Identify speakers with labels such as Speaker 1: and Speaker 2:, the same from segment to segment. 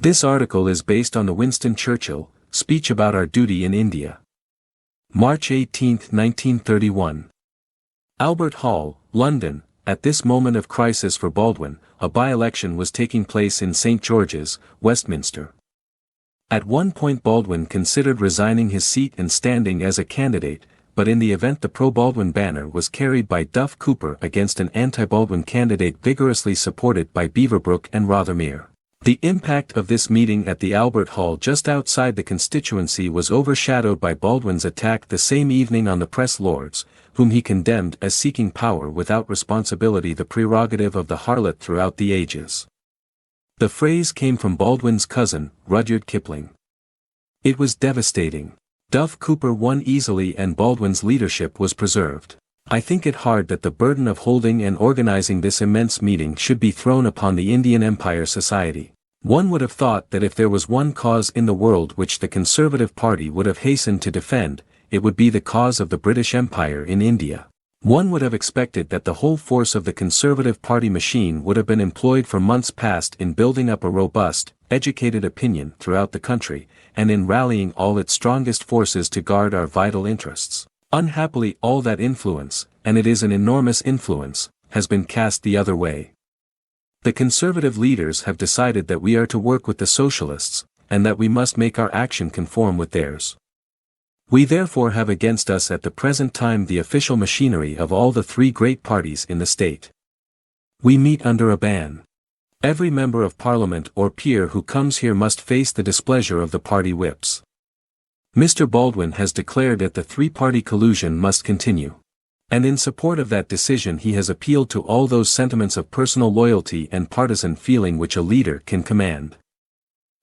Speaker 1: This article is based on the Winston Churchill speech about our duty in India. March 18, 1931. Albert Hall, London. At this moment of crisis for Baldwin, a by-election was taking place in St. George's, Westminster. At one point Baldwin considered resigning his seat and standing as a candidate, but in the event the pro-Baldwin banner was carried by Duff Cooper against an anti-Baldwin candidate vigorously supported by Beaverbrook and Rothermere. The impact of this meeting at the Albert Hall just outside the constituency was overshadowed by Baldwin's attack the same evening on the press lords, whom he condemned as seeking power without responsibility, the prerogative of the harlot throughout the ages. The phrase came from Baldwin's cousin, Rudyard Kipling. It was devastating. Duff Cooper won easily and Baldwin's leadership was preserved. I think it hard that the burden of holding and organizing this immense meeting should be thrown upon the Indian Empire Society. One would have thought that if there was one cause in the world which the Conservative Party would have hastened to defend, it would be the cause of the British Empire in India. One would have expected that the whole force of the Conservative Party machine would have been employed for months past in building up a robust, educated opinion throughout the country, and in rallying all its strongest forces to guard our vital interests. Unhappily all that influence, and it is an enormous influence, has been cast the other way. The Conservative leaders have decided that we are to work with the Socialists, and that we must make our action conform with theirs. We therefore have against us at the present time the official machinery of all the three great parties in the state. We meet under a ban. Every member of Parliament or peer who comes here must face the displeasure of the party whips. Mr. Baldwin has declared that the three-party collusion must continue. And in support of that decision he has appealed to all those sentiments of personal loyalty and partisan feeling which a leader can command.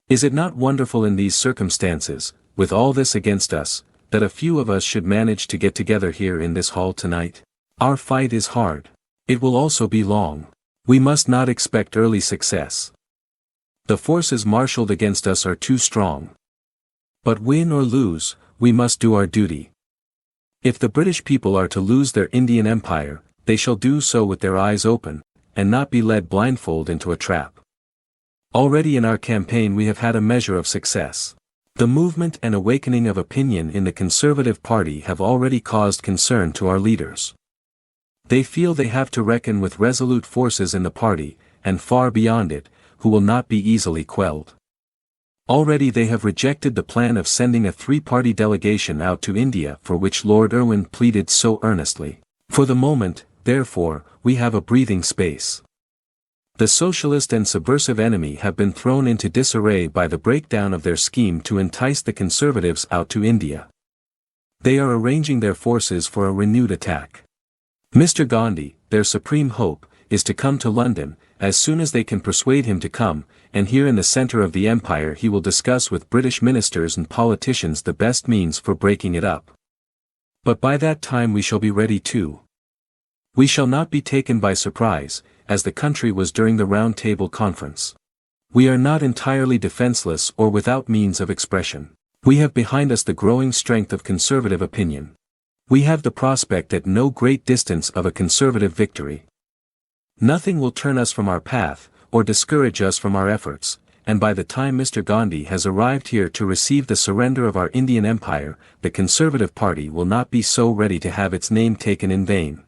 Speaker 1: Is it not wonderful in these circumstances, with all this against us, that a few of us should manage to get together here in this hall tonight? Our fight is hard. It will also be long. We must not expect early success. The forces marshaled against us are too strong. But win or lose, we must do our duty. If the British people are to lose their Indian Empire, they shall do so with their eyes open, and not be led blindfold into a trap. Already in our campaign we have had a measure of success. The movement and awakening of opinion in the Conservative Party have already caused concern to our leaders. They feel they have to reckon with resolute forces in the party, and far beyond it, who will not be easily quelled. Already they have rejected the plan of sending a three-party delegation out to India for which Lord Irwin pleaded so earnestly. For the moment, therefore, we have a breathing space. The socialist and subversive enemy have been thrown into disarray by the breakdown of their scheme to entice the Conservatives out to India. They are arranging their forces for a renewed attack. Mr. Gandhi, their supreme hope, is to come to London, as soon as they can persuade him to come, and here in the centre of the empire he will discuss with British ministers and politicians the best means for breaking it up. But by that time we shall be ready too. We shall not be taken by surprise, as the country was during the Round Table Conference. We are not entirely defenceless or without means of expression. We have behind us the growing strength of Conservative opinion. We have the prospect at no great distance of a Conservative victory. Nothing will turn us from our path, or discourage us from our efforts, and by the time Mr. Gandhi has arrived here to receive the surrender of our Indian Empire, the Conservative Party will not be so ready to have its name taken in vain.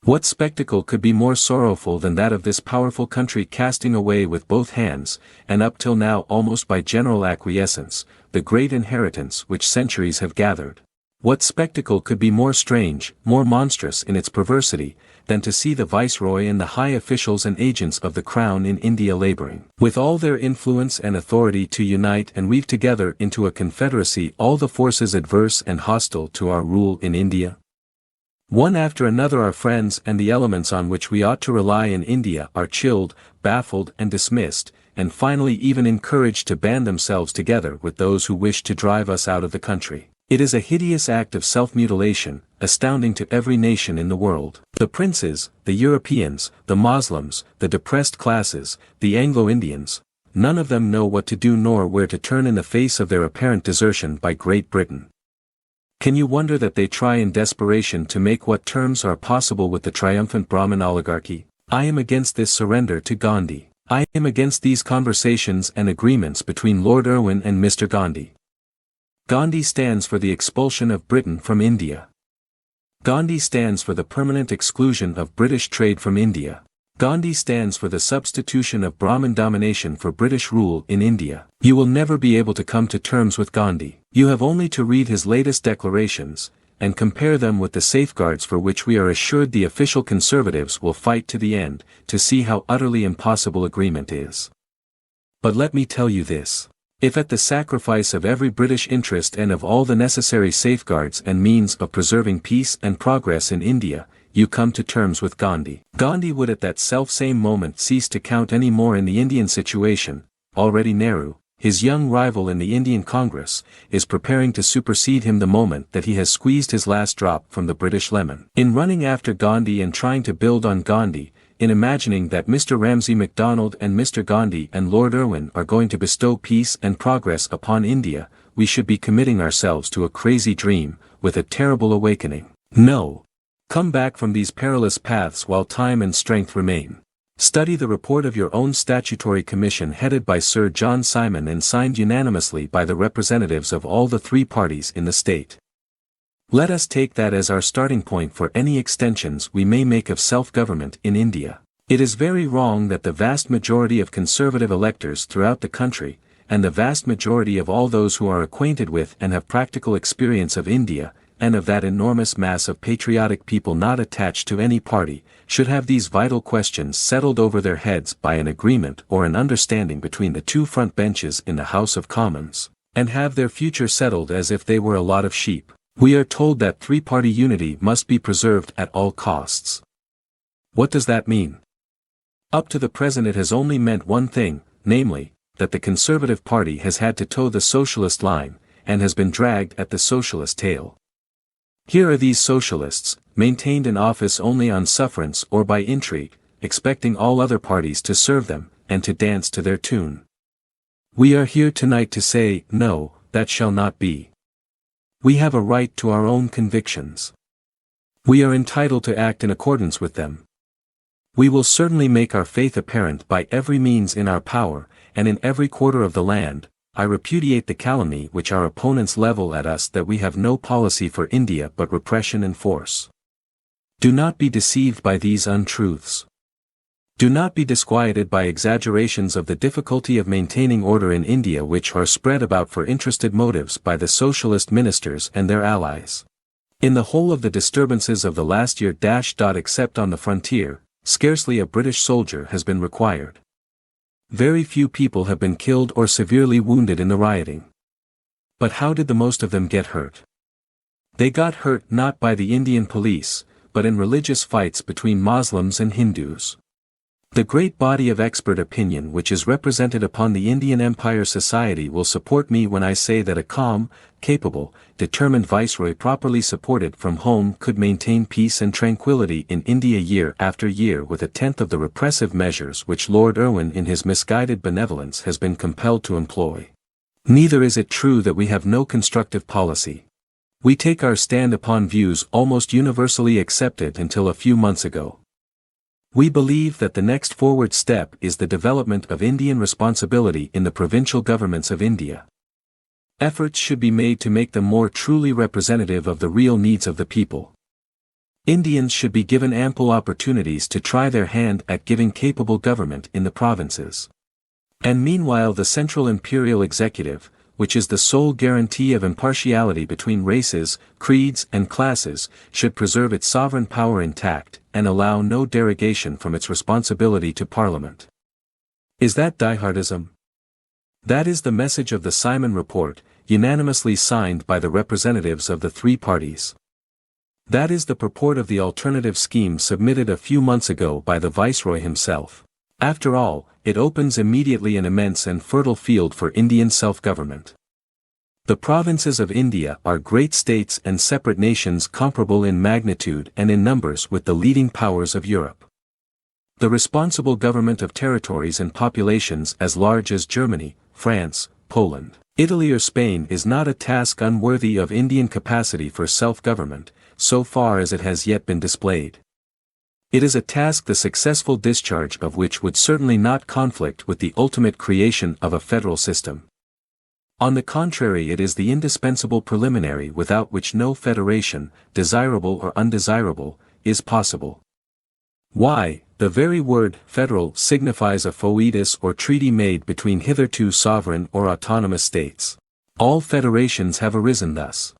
Speaker 1: What spectacle could be more sorrowful than that of this powerful country casting away with both hands, and up till now almost by general acquiescence, the great inheritance which centuries have gathered? What spectacle could be more strange, more monstrous in its perversity, than to see the Viceroy and the high officials and agents of the Crown in India laboring, with all their influence and authority to unite and weave together into a confederacy all the forces adverse and hostile to our rule in India? One after another our friends and the elements on which we ought to rely in India are chilled, baffled and dismissed, and finally even encouraged to band themselves together with those who wish to drive us out of the country. It is a hideous act of self-mutilation, astounding to every nation in the world. The princes, the Europeans, the Moslems, the depressed classes, the Anglo-Indians, none of them know what to do nor where to turn in the face of their apparent desertion by Great Britain. Can you wonder that they try in desperation to make what terms are possible with the triumphant Brahmin oligarchy? I am against this surrender to Gandhi. I am against these conversations and agreements between Lord Irwin and Mr. Gandhi. Gandhi stands for the expulsion of Britain from India. Gandhi stands for the permanent exclusion of British trade from India. Gandhi stands for the substitution of Brahmin domination for British rule in India. You will never be able to come to terms with Gandhi. You have only to read his latest declarations, and compare them with the safeguards for which we are assured the official conservatives will fight to the end, to see how utterly impossible agreement is. But let me tell you this. If at the sacrifice of every British interest and of all the necessary safeguards and means of preserving peace and progress in India, you come to terms with Gandhi, Gandhi would at that self-same moment cease to count any more in the Indian situation. Already Nehru, his young rival in the Indian Congress, is preparing to supersede him the moment that he has squeezed his last drop from the British lemon. In running after Gandhi and trying to build on Gandhi, in imagining that Mr. Ramsay MacDonald and Mr. Gandhi and Lord Irwin are going to bestow peace and progress upon India, we should be committing ourselves to a crazy dream, with a terrible awakening. No. Come back from these perilous paths while time and strength remain. Study the report of your own statutory commission headed by Sir John Simon and signed unanimously by the representatives of all the three parties in the state. Let us take that as our starting point for any extensions we may make of self-government in India. It is very wrong that the vast majority of conservative electors throughout the country, and the vast majority of all those who are acquainted with and have practical experience of India, and of that enormous mass of patriotic people not attached to any party, should have these vital questions settled over their heads by an agreement or an understanding between the two front benches in the House of Commons, and have their future settled as if they were a lot of sheep. We are told that three-party unity must be preserved at all costs. What does that mean? Up to the present it has only meant one thing, namely, that the Conservative Party has had to toe the socialist line, and has been dragged at the socialist tail. Here are these socialists, maintained in office only on sufferance or by intrigue, expecting all other parties to serve them, and to dance to their tune. We are here tonight to say, no, that shall not be. We have a right to our own convictions. We are entitled to act in accordance with them. We will certainly make our faith apparent by every means in our power, and in every quarter of the land. I repudiate the calumny which our opponents level at us that we have no policy for India but repression and force. Do not be deceived by these untruths. Do not be disquieted by exaggerations of the difficulty of maintaining order in India which are spread about for interested motives by the socialist ministers and their allies. In the whole of the disturbances of the last year except on the frontier, scarcely a British soldier has been required. Very few people have been killed or severely wounded in the rioting. But how did the most of them get hurt? They got hurt not by the Indian police, but in religious fights between Muslims and Hindus. The great body of expert opinion which is represented upon the Indian Empire Society will support me when I say that a calm, capable, determined viceroy properly supported from home could maintain peace and tranquility in India year after year with a tenth of the repressive measures which Lord Irwin in his misguided benevolence has been compelled to employ. Neither is it true that we have no constructive policy. We take our stand upon views almost universally accepted until a few months ago. We believe that the next forward step is the development of Indian responsibility in the provincial governments of India. Efforts should be made to make them more truly representative of the real needs of the people. Indians should be given ample opportunities to try their hand at giving capable government in the provinces. And meanwhile the central imperial executive, which is the sole guarantee of impartiality between races, creeds and classes, should preserve its sovereign power intact, and allow no derogation from its responsibility to Parliament. Is that diehardism? That is the message of the Simon Report, unanimously signed by the representatives of the three parties. That is the purport of the alternative scheme submitted a few months ago by the Viceroy himself. After all, it opens immediately an immense and fertile field for Indian self-government. The provinces of India are great states and separate nations comparable in magnitude and in numbers with the leading powers of Europe. The responsible government of territories and populations as large as Germany, France, Poland, Italy or Spain is not a task unworthy of Indian capacity for self-government, so far as it has yet been displayed. It is a task the successful discharge of which would certainly not conflict with the ultimate creation of a federal system. On the contrary, it is the indispensable preliminary without which no federation, desirable or undesirable, is possible. Why, the very word federal signifies a foedus or treaty made between hitherto sovereign or autonomous states. All federations have arisen thus.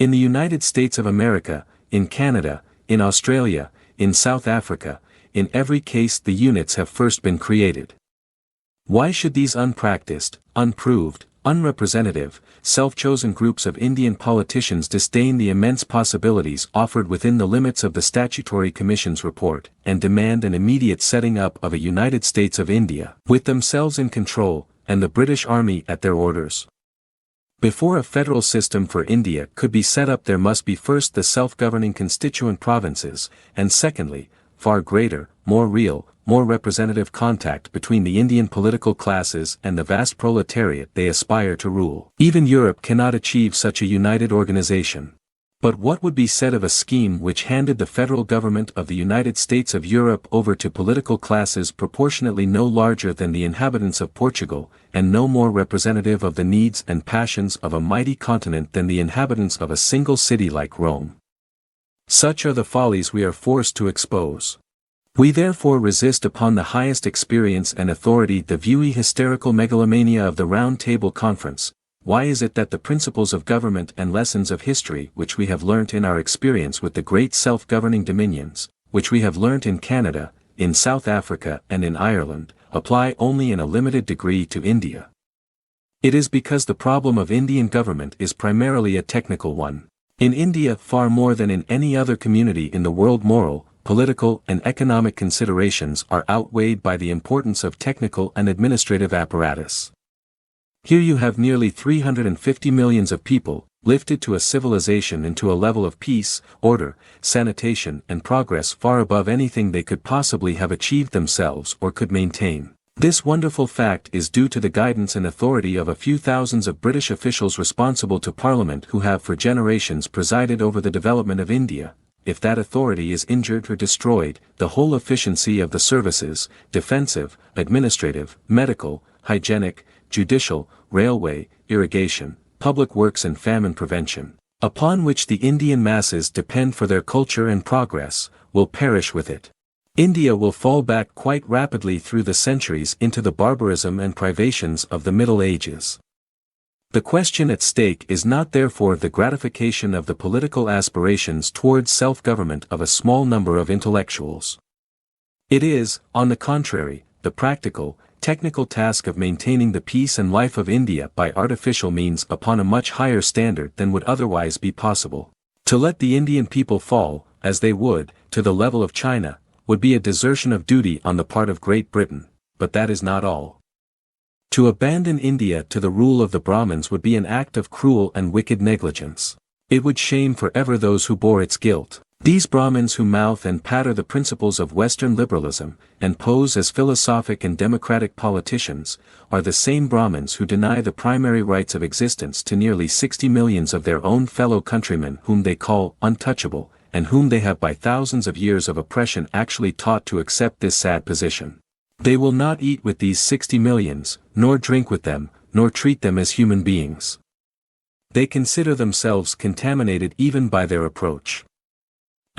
Speaker 1: In the United States of America, in Canada, in Australia, in South Africa, in every case the units have first been created. Why should these unpracticed, unproved, unrepresentative, self-chosen groups of Indian politicians disdain the immense possibilities offered within the limits of the Statutory Commission's report, and demand an immediate setting up of a United States of India, with themselves in control, and the British Army at their orders? Before a federal system for India could be set up, there must be first the self-governing constituent provinces, and secondly, far greater, more real, more representative contact between the Indian political classes and the vast proletariat they aspire to rule. Even Europe cannot achieve such a united organization. But what would be said of a scheme which handed the federal government of the United States of Europe over to political classes proportionately no larger than the inhabitants of Portugal, and no more representative of the needs and passions of a mighty continent than the inhabitants of a single city like Rome? Such are the follies we are forced to expose. We therefore resist upon the highest experience and authority the viewy hysterical megalomania of the Round Table Conference. Why is it that the principles of government and lessons of history which we have learnt in our experience with the great self-governing dominions, which we have learnt in Canada, in South Africa and in Ireland, apply only in a limited degree to India? It is because the problem of Indian government is primarily a technical one. In India, far more than in any other community in the world, moral, political and economic considerations are outweighed by the importance of technical and administrative apparatus. Here you have nearly 350 millions of people, lifted to a civilization and to a level of peace, order, sanitation and progress far above anything they could possibly have achieved themselves or could maintain. This wonderful fact is due to the guidance and authority of a few thousands of British officials responsible to Parliament who have for generations presided over the development of India. If that authority is injured or destroyed, the whole efficiency of the services, defensive, administrative, medical, hygienic, judicial, railway, irrigation, public works and famine prevention, upon which the Indian masses depend for their culture and progress, will perish with it. India will fall back quite rapidly through the centuries into the barbarism and privations of the Middle Ages. The question at stake is not therefore the gratification of the political aspirations towards self-government of a small number of intellectuals. It is, on the contrary, the practical, technical task of maintaining the peace and life of India by artificial means upon a much higher standard than would otherwise be possible. To let the Indian people fall, as they would, to the level of China, would be a desertion of duty on the part of Great Britain, but that is not all. To abandon India to the rule of the Brahmins would be an act of cruel and wicked negligence. It would shame forever those who bore its guilt. These Brahmins who mouth and patter the principles of Western liberalism, and pose as philosophic and democratic politicians, are the same Brahmins who deny the primary rights of existence to nearly 60 millions of their own fellow countrymen whom they call untouchable, and whom they have by thousands of years of oppression actually taught to accept this sad position. They will not eat with these 60 millions, nor drink with them, nor treat them as human beings. They consider themselves contaminated even by their approach.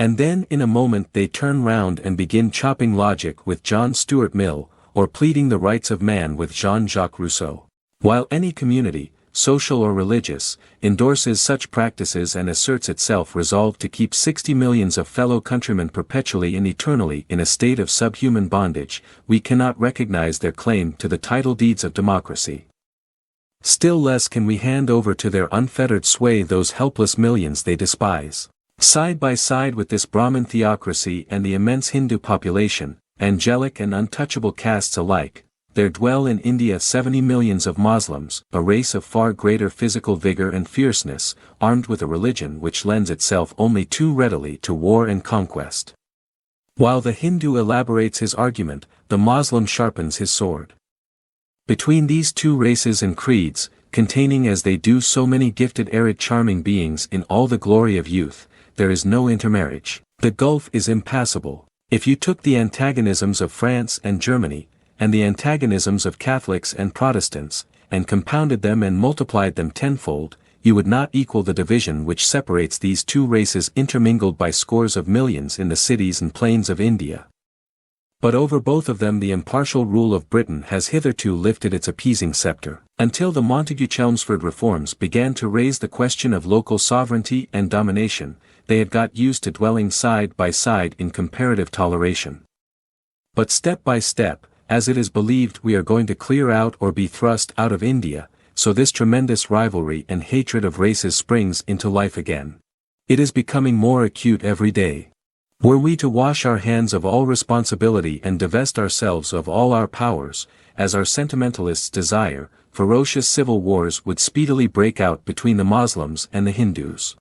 Speaker 1: And then in a moment they turn round and begin chopping logic with John Stuart Mill, or pleading the rights of man with Jean-Jacques Rousseau. While any community, social or religious, endorses such practices and asserts itself resolved to keep 60 millions of fellow countrymen perpetually and eternally in a state of subhuman bondage, we cannot recognize their claim to the title deeds of democracy. Still less can we hand over to their unfettered sway those helpless millions they despise. Side by side with this Brahmin theocracy and the immense Hindu population, angelic and untouchable castes alike, there dwell in India 70 millions of Moslems, a race of far greater physical vigor and fierceness, armed with a religion which lends itself only too readily to war and conquest. While the Hindu elaborates his argument, the Moslem sharpens his sword. Between these two races and creeds, containing as they do so many gifted arid charming beings in all the glory of youth, there is no intermarriage. The gulf is impassable. If you took the antagonisms of France and Germany, and the antagonisms of Catholics and Protestants, and compounded them and multiplied them tenfold, you would not equal the division which separates these two races intermingled by scores of millions in the cities and plains of India. But over both of them the impartial rule of Britain has hitherto lifted its appeasing scepter. Until the Montagu-Chelmsford reforms began to raise the question of local sovereignty and domination, they had got used to dwelling side by side in comparative toleration. But step by step, as it is believed we are going to clear out or be thrust out of India, so this tremendous rivalry and hatred of races springs into life again. It is becoming more acute every day. Were we to wash our hands of all responsibility and divest ourselves of all our powers, as our sentimentalists desire, ferocious civil wars would speedily break out between the Moslems and the Hindus.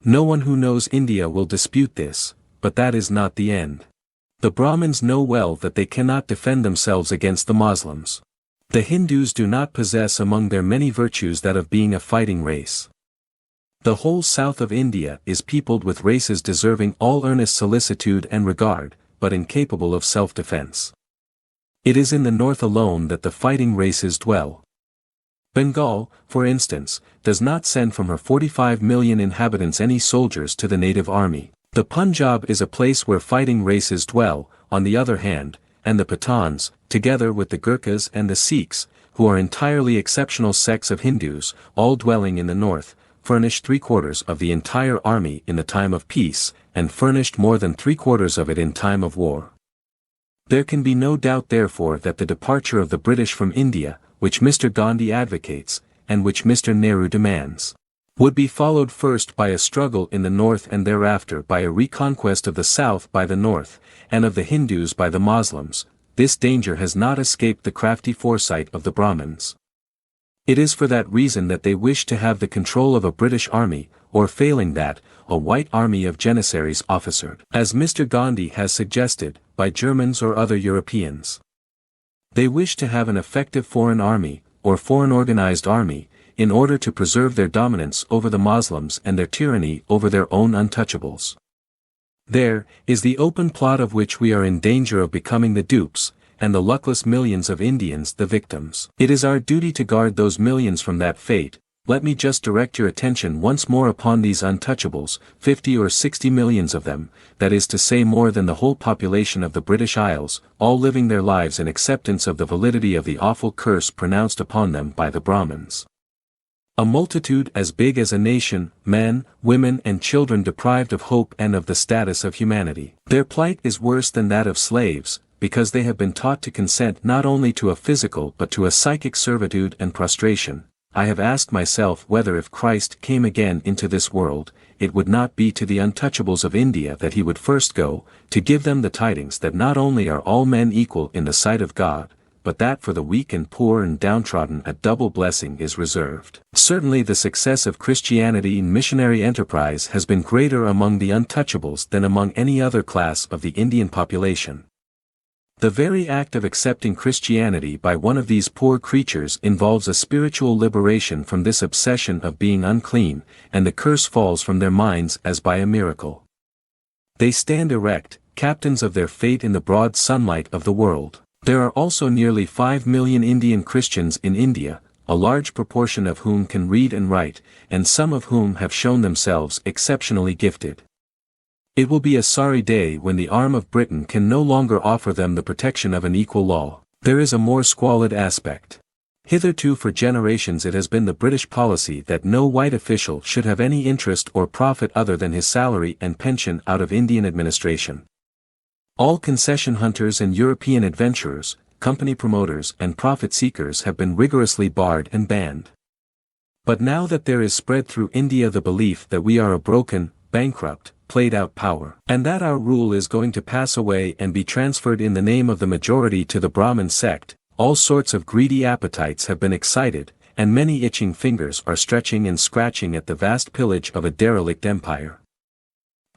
Speaker 1: No one who knows India will dispute this, but that is not the end. The Brahmins know well that they cannot defend themselves against the Moslems. The Hindus do not possess among their many virtues that of being a fighting race. The whole south of India is peopled with races deserving all earnest solicitude and regard, but incapable of self-defense. It is in the north alone that the fighting races dwell. Bengal, for instance, does not send from her 45 million inhabitants any soldiers to the native army. The Punjab is a place where fighting races dwell, on the other hand, and the Pathans, together with the Gurkhas and the Sikhs, who are entirely exceptional sects of Hindus, all dwelling in the north, furnished 3/4 of the entire army in the time of peace, and furnished more than 3/4 of it in time of war. There can be no doubt therefore that the departure of the British from India, which Mr. Gandhi advocates, and which Mr. Nehru demands, would be followed first by a struggle in the north and thereafter by a reconquest of the south by the north, and of the Hindus by the Moslems. This danger has not escaped the crafty foresight of the Brahmins. It is for that reason that they wish to have the control of a British army, or failing that, a white army of Janissaries officered, as Mr. Gandhi has suggested, by Germans or other Europeans. They wish to have an effective foreign army, or foreign organized army, in order to preserve their dominance over the Moslems and their tyranny over their own untouchables. There is the open plot of which we are in danger of becoming the dupes, and the luckless millions of Indians the victims. It is our duty to guard those millions from that fate. Let me just direct your attention once more upon these untouchables, 50 or 60 millions of them, that is to say more than the whole population of the British Isles, all living their lives in acceptance of the validity of the awful curse pronounced upon them by the Brahmins. A multitude as big as a nation, men, women and children deprived of hope and of the status of humanity. Their plight is worse than that of slaves, because they have been taught to consent not only to a physical but to a psychic servitude and prostration. I have asked myself whether if Christ came again into this world, it would not be to the untouchables of India that he would first go, to give them the tidings that not only are all men equal in the sight of God, but that for the weak and poor and downtrodden a double blessing is reserved. Certainly the success of Christianity in missionary enterprise has been greater among the untouchables than among any other class of the Indian population. The very act of accepting Christianity by one of these poor creatures involves a spiritual liberation from this obsession of being unclean, and the curse falls from their minds as by a miracle. They stand erect, captains of their fate in the broad sunlight of the world. There are also nearly 5 million Indian Christians in India, a large proportion of whom can read and write, and some of whom have shown themselves exceptionally gifted. It will be a sorry day when the arm of Britain can no longer offer them the protection of an equal law. There is a more squalid aspect. Hitherto for generations it has been the British policy that no white official should have any interest or profit other than his salary and pension out of Indian administration. All concession hunters and European adventurers, company promoters and profit seekers have been rigorously barred and banned. But now that there is spread through India the belief that we are a broken, bankrupt, played-out power, and that our rule is going to pass away and be transferred in the name of the majority to the Brahmin sect, all sorts of greedy appetites have been excited, and many itching fingers are stretching and scratching at the vast pillage of a derelict empire.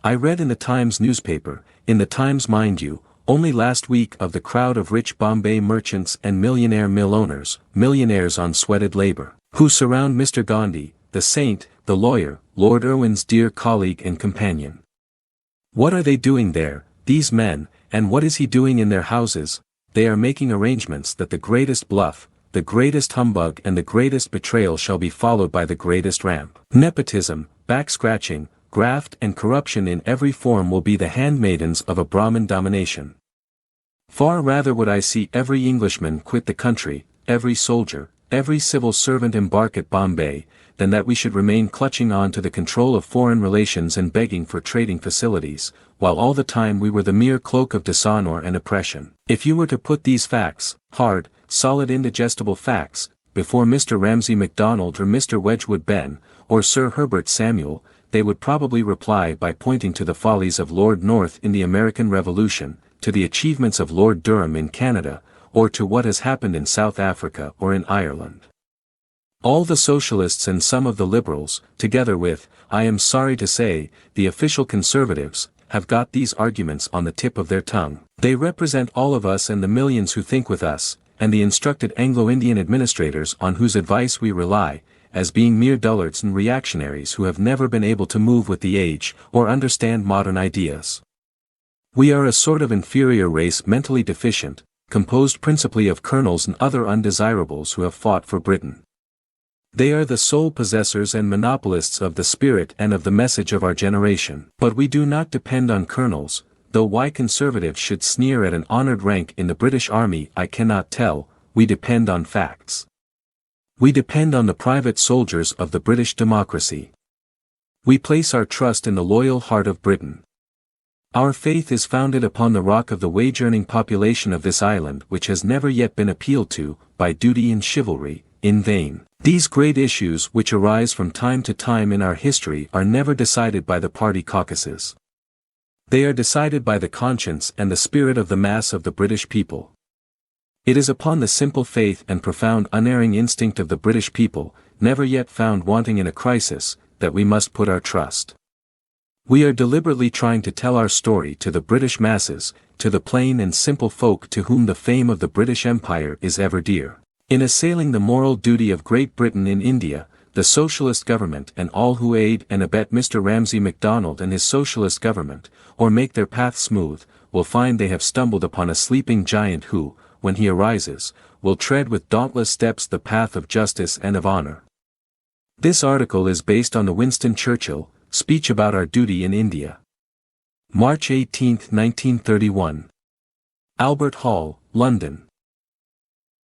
Speaker 1: I read in the Times newspaper, in the Times mind you, only last week of the crowd of rich Bombay merchants and millionaire mill owners, millionaires on sweated labor, who surround Mr. Gandhi, the saint, the lawyer, Lord Irwin's dear colleague and companion. What are they doing there, these men, and what is he doing in their houses? They are making arrangements that the greatest bluff, the greatest humbug and the greatest betrayal shall be followed by the greatest ramp. Nepotism, back-scratching, graft and corruption in every form will be the handmaidens of a Brahmin domination. Far rather would I see every Englishman quit the country, every soldier, every civil servant embark at Bombay, than that we should remain clutching on to the control of foreign relations and begging for trading facilities, while all the time we were the mere cloak of dishonor and oppression. If you were to put these facts, hard, solid indigestible facts, before Mr. Ramsay MacDonald or Mr. Wedgwood Ben, or Sir Herbert Samuel, they would probably reply by pointing to the follies of Lord North in the American Revolution, to the achievements of Lord Durham in Canada, or to what has happened in South Africa or in Ireland. All the socialists and some of the liberals, together with, I am sorry to say, the official conservatives, have got these arguments on the tip of their tongue. They represent all of us and the millions who think with us, and the instructed Anglo-Indian administrators on whose advice we rely, as being mere dullards and reactionaries who have never been able to move with the age, or understand modern ideas. We are a sort of inferior race mentally deficient, composed principally of colonels and other undesirables who have fought for Britain. They are the sole possessors and monopolists of the spirit and of the message of our generation. But we do not depend on colonels, though why conservatives should sneer at an honored rank in the British Army I cannot tell. We depend on facts. We depend on the private soldiers of the British democracy. We place our trust in the loyal heart of Britain. Our faith is founded upon the rock of the wage-earning population of this island which has never yet been appealed to, by duty and chivalry, in vain. These great issues which arise from time to time in our history are never decided by the party caucuses. They are decided by the conscience and the spirit of the mass of the British people. It is upon the simple faith and profound unerring instinct of the British people, never yet found wanting in a crisis, that we must put our trust. We are deliberately trying to tell our story to the British masses, to the plain and simple folk to whom the fame of the British Empire is ever dear. In assailing the moral duty of Great Britain in India, the Socialist government and all who aid and abet Mr. Ramsay MacDonald and his Socialist government, or make their path smooth, will find they have stumbled upon a sleeping giant who, when he arises, will tread with dauntless steps the path of justice and of honor. This article is based on the Winston Churchill speech about our duty in India. March 18, 1931. Albert Hall, London.